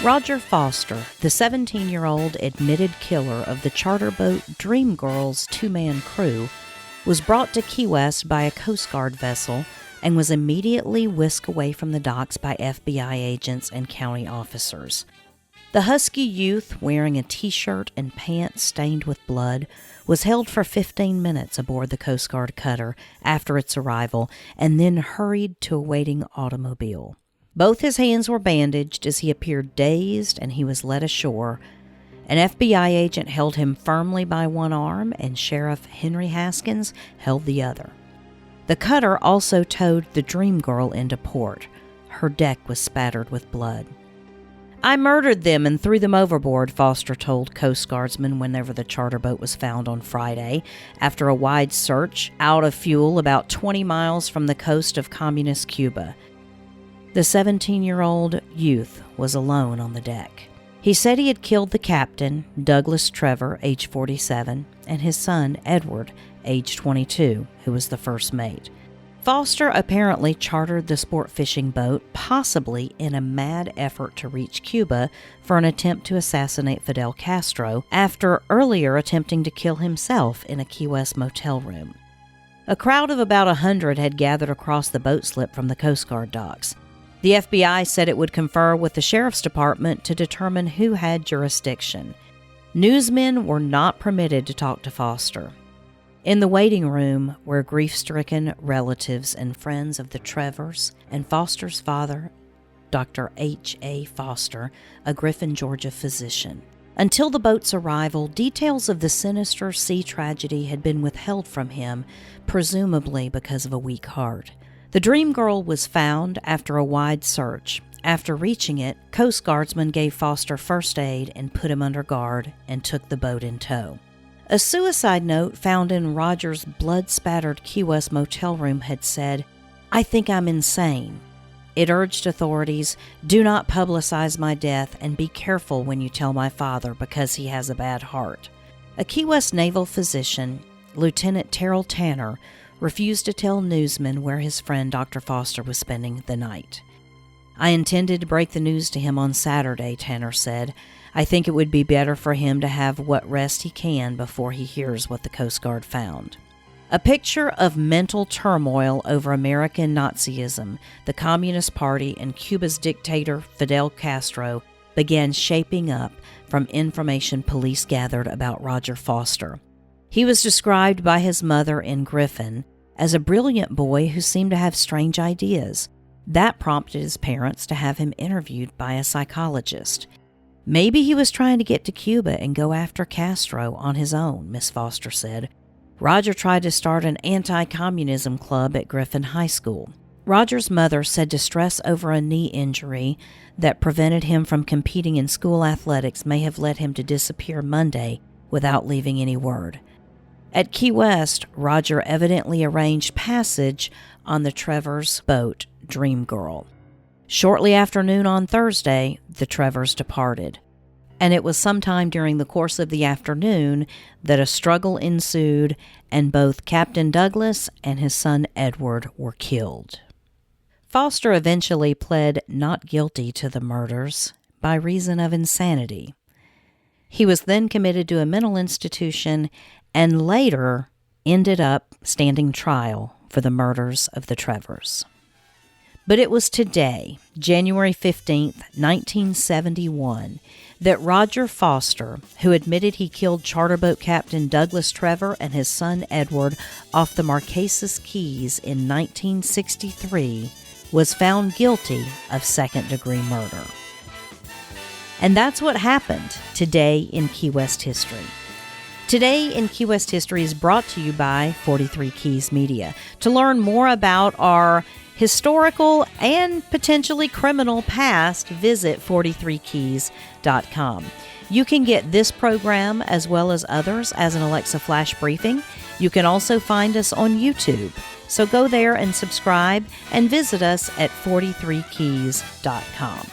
Roger Foster, the 17-year-old admitted killer of the charter boat Dream Girl's two-man crew, was brought to Key West by a Coast Guard vessel and was immediately whisked away from the docks by FBI agents and county officers. The husky youth, wearing a t-shirt and pants stained with blood, was held for 15 minutes aboard the Coast Guard cutter after its arrival and then hurried to a waiting automobile. Both his hands were bandaged as he appeared dazed, and he was led ashore. An FBI agent held him firmly by one arm, and Sheriff Henry Haskins held the other. The cutter also towed the Dream Girl into port. Her deck was spattered with blood. "I murdered them and threw them overboard," Foster told Coast Guardsmen whenever the charter boat was found on Friday, after a wide search out of fuel about 20 miles from the coast of communist Cuba. The 17-year-old youth was alone on the deck. He said he had killed the captain, Douglas Trevor, age 47, and his son, Edward, age 22, who was the first mate. Foster apparently chartered the sport fishing boat, possibly in a mad effort to reach Cuba for an attempt to assassinate Fidel Castro, after earlier attempting to kill himself in a Key West motel room. A crowd of about 100 had gathered across the boat slip from the Coast Guard docks. The FBI said it would confer with the Sheriff's Department to determine who had jurisdiction. Newsmen were not permitted to talk to Foster. In the waiting room were grief-stricken relatives and friends of the Trevors and Foster's father, Dr. H.A. Foster, a Griffin, Georgia physician. Until the boat's arrival, details of the sinister sea tragedy had been withheld from him, presumably because of a weak heart. The Dream Girl was found after a wide search. After reaching it, Coast Guardsmen gave Foster first aid and put him under guard and took the boat in tow. A suicide note found in Roger's blood-spattered Key West motel room had said, "I think I'm insane." It urged authorities, "Do not publicize my death and be careful when you tell my father because he has a bad heart." A Key West naval physician, Lieutenant Terrell Tanner, refused to tell newsmen where his friend Dr. Foster was spending the night. "I intended to break the news to him on Saturday," Tanner said. "I think it would be better for him to have what rest he can before he hears what the Coast Guard found." A picture of mental turmoil over American Nazism, the Communist Party, and Cuba's dictator Fidel Castro began shaping up from information police gathered about Roger Foster. He was described by his mother in Griffin as a brilliant boy who seemed to have strange ideas. That prompted his parents to have him interviewed by a psychologist. "Maybe he was trying to get to Cuba and go after Castro on his own," Miss Foster said. "Roger tried to start an anti-communism club at Griffin High School." Roger's mother said distress over a knee injury that prevented him from competing in school athletics may have led him to disappear Monday without leaving any word. At Key West, Roger evidently arranged passage on the Trevors' boat, Dream Girl. Shortly after noon on Thursday, the Trevors departed, and it was sometime during the course of the afternoon that a struggle ensued, and both Captain Douglas and his son Edward were killed. Foster eventually pled not guilty to the murders by reason of insanity. He was then committed to a mental institution and later ended up standing trial for the murders of the Trevors. But it was today, January 15th, 1971, that Roger Foster, who admitted he killed charter boat captain Douglas Trevor and his son Edward off the Marquesas Keys in 1963, was found guilty of second-degree murder. And that's what happened today in Key West history. Today in Key West History is brought to you by 43 Keys Media. To learn more about our historical and potentially criminal past, visit 43keys.com. You can get this program as well as others as an Alexa Flash briefing. You can also find us on YouTube. So go there and subscribe and visit us at 43keys.com.